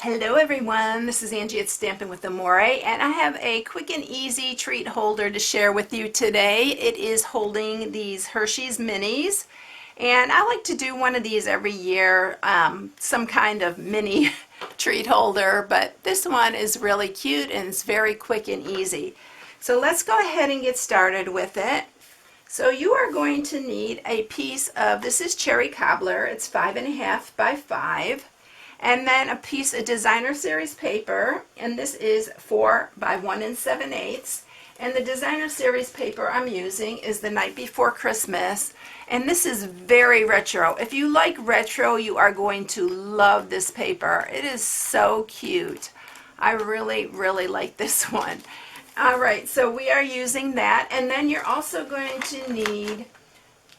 Hello everyone, this is Angie at Stampin' with Amore, and I have a quick and easy treat holder to share with you today. It is holding these Hershey's Minis, and I like to do one of these every year, some kind of mini treat holder, but this one is really cute and it's very quick and easy. So let's go ahead and get started with it. So you are going to need a piece of, this is cherry cobbler, it's 5.5 by 5. And then a piece of designer series paper, and this is 4 by 1 7/8. And the designer series paper I'm using is The Night Before Christmas, and this is very retro. If you like retro, you are going to love this paper. It is so cute. I really like this one. All right, so we are using that, and then you're also going to need,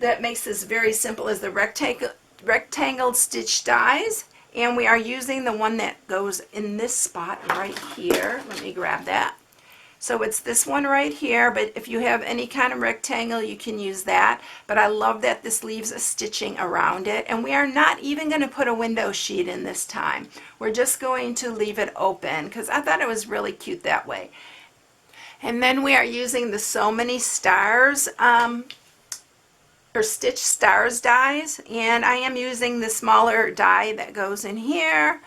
that makes this very simple, is the rectangle stitch dies. And we are using the one that goes in this spot right here. Let me grab that. So it's this one right here, but if you have any kind of rectangle, you can use that. But I love that this leaves a stitching around it. And we are not even going to put a window sheet in this time. We're just going to leave it open because I thought it was really cute that way. And then we are using the So Many Stars or Stitch Stars dies, and I am using the smaller die that goes in here,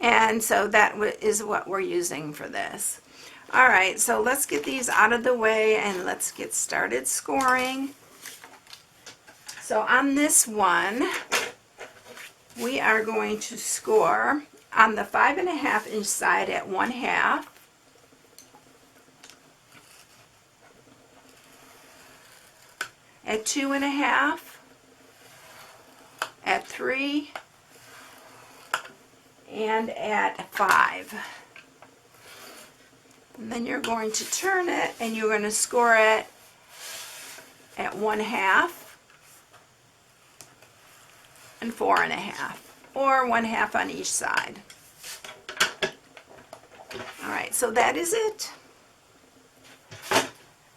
and so that is what we're using for this. All right, so let's get these out of the way and let's get started scoring. So on this one, we are going to score on the 5.5 inch side at 1/2. At 2.5, at 3, and at 5. And then you're going to turn it and you're going to score it at 1/2 and 4.5, or 1/2 on each side. All right, so that is it.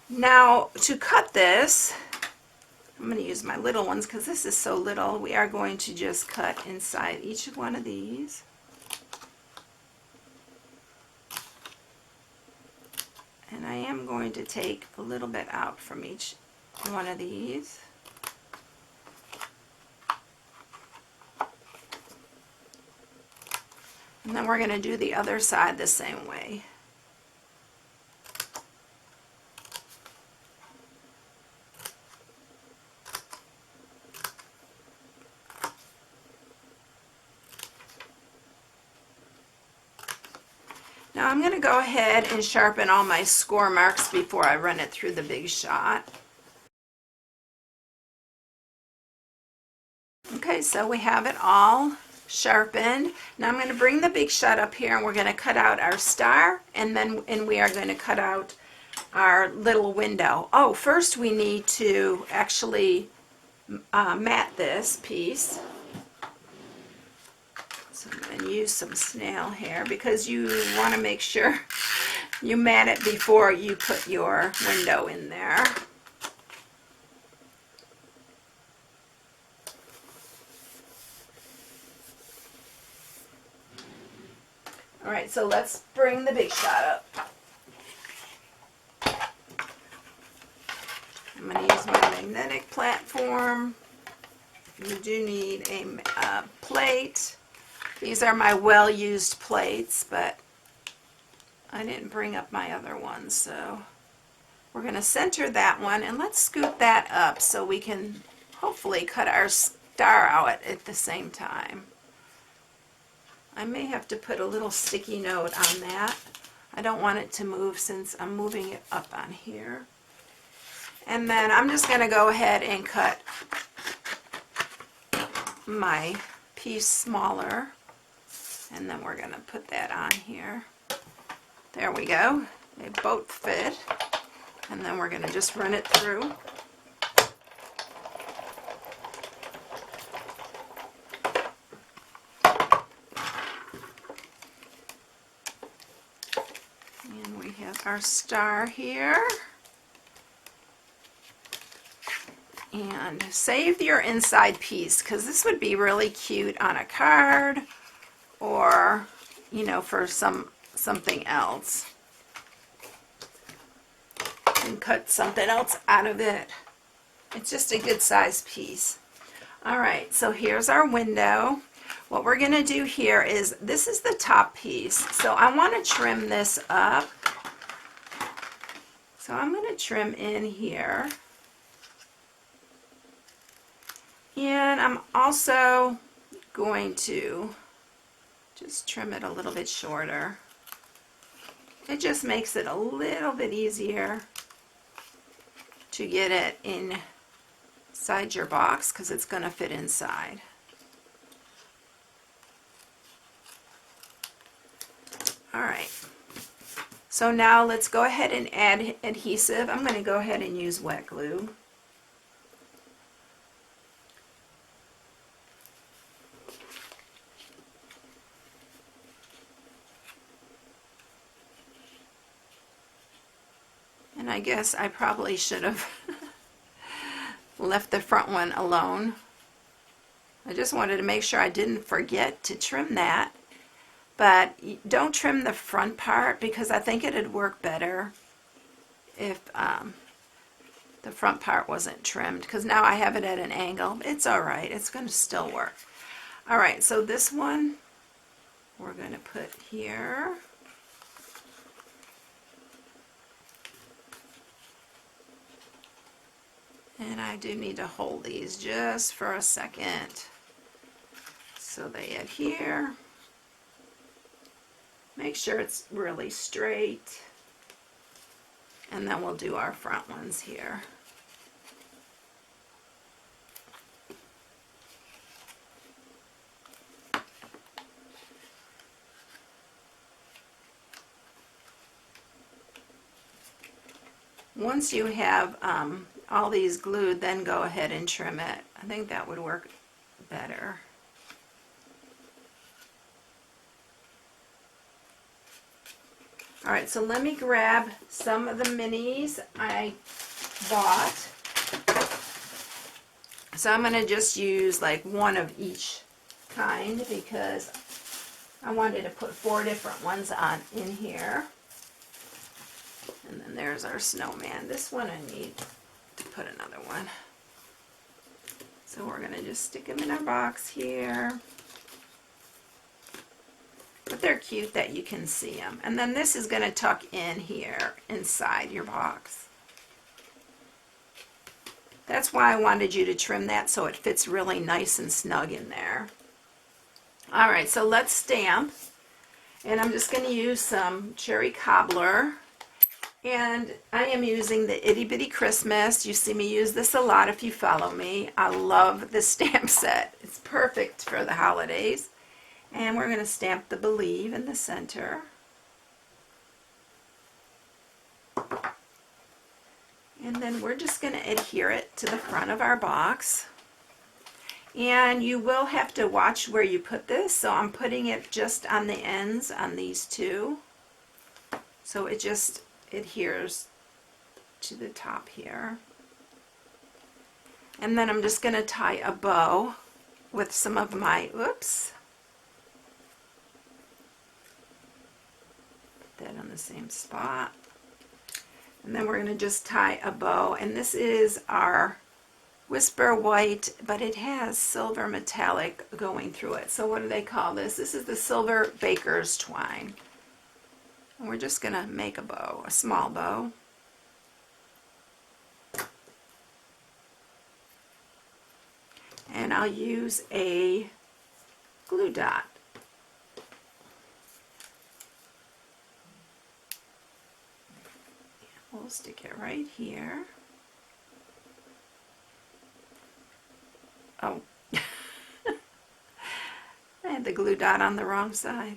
Now to cut this, I'm going to use my little ones because this is so little. We are going to just cut inside each one of these. And I am going to take a little bit out from each one of these. And then we're going to do the other side the same way. Now I'm going to go ahead and sharpen all my score marks before I run it through the Big Shot. Okay, so we have it all sharpened. Now I'm going to bring the Big Shot up here and we're going to cut out our star, and we are going to cut out our little window. Oh, first we need to actually mat this piece. So I'm going to use some snail hair because you want to make sure you mat it before you put your window in there. All right, so let's bring the Big Shot up. I'm going to use my magnetic platform. You do need a plate. These are my well-used plates, but I didn't bring up my other ones, so we're going to center that one, and let's scoop that up so we can hopefully cut our star out at the same time. I may have to put a little sticky note on that. I don't want it to move since I'm moving it up on here. And then I'm just going to go ahead and cut my piece smaller. And then we're going to put that on here. There we go. They both fit. And then we're going to just run it through. And we have our star here. And save your inside piece because this would be really cute on a card, or you know, for something else. And cut something else out of it. It's just a good size piece. All right, so here's our window. What we're going to do here is, this is the top piece. So I want to trim this up. So I'm going to trim in here. And I'm also going to just trim it a little bit shorter. It just makes it a little bit easier to get it inside your box because it's going to fit inside. All right. So now let's go ahead and add adhesive. I'm going to go ahead and use wet glue. And I guess I probably should have left the front one alone. I just wanted to make sure I didn't forget to trim that. But don't trim the front part because I think it'd work better if the front part wasn't trimmed, because now I have it at an angle. It's all right. It's going to still work. All right, so this one we're going to put here. And I do need to hold these just for a second so they adhere. Make sure it's really straight. And then we'll do our front ones here. Once you have all these glued, then go ahead and trim it. I think that would work better. All right, so let me grab some of the minis I bought. So I'm going to just use like one of each kind because I wanted to put 4 different ones on in here. And then there's our snowman. This one I need to put another one. So we're going to just stick them in our box here. But they're cute that you can see them. And then this is going to tuck in here inside your box. That's why I wanted you to trim that so it fits really nice and snug in there. All right, so let's stamp. And I'm just going to use some cherry cobbler. And I am using the Itty Bitty Christmas. You see me use this a lot if you follow me. I love this stamp set. It's perfect for the holidays. And we're going to stamp the Believe in the center. And then we're just going to adhere it to the front of our box. And you will have to watch where you put this. So I'm putting it just on the ends on these two. So it just adheres to the top here. And then I'm just going to tie a bow with some of my, oops. Put that on the same spot. And then we're going to just tie a bow. And this is our Whisper White, but it has silver metallic going through it. So what do they call this? This is the Silver Baker's Twine. And we're just going to make a bow, a small bow. And I'll use a glue dot. We'll stick it right here. Oh, I had the glue dot on the wrong side.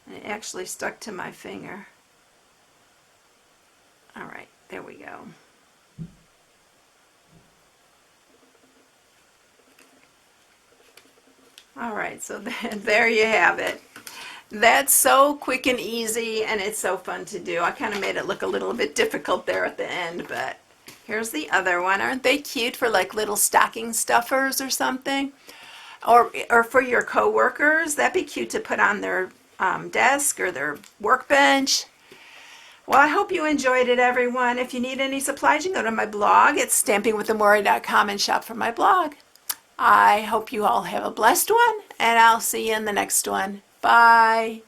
And it actually stuck to my finger. All right, there we go. All right, so there you have it. That's so quick and easy, and it's so fun to do. I kind of made it look a little bit difficult there at the end, but here's the other one. Aren't they cute for like little stocking stuffers or something? or for your coworkers. That'd be cute to put on their desk or their workbench. Well, I hope you enjoyed it, everyone. If you need any supplies, you can go to my blog. It's stampingwithamore.com and shop from my blog. I hope you all have a blessed one, and I'll see you in the next one. Bye.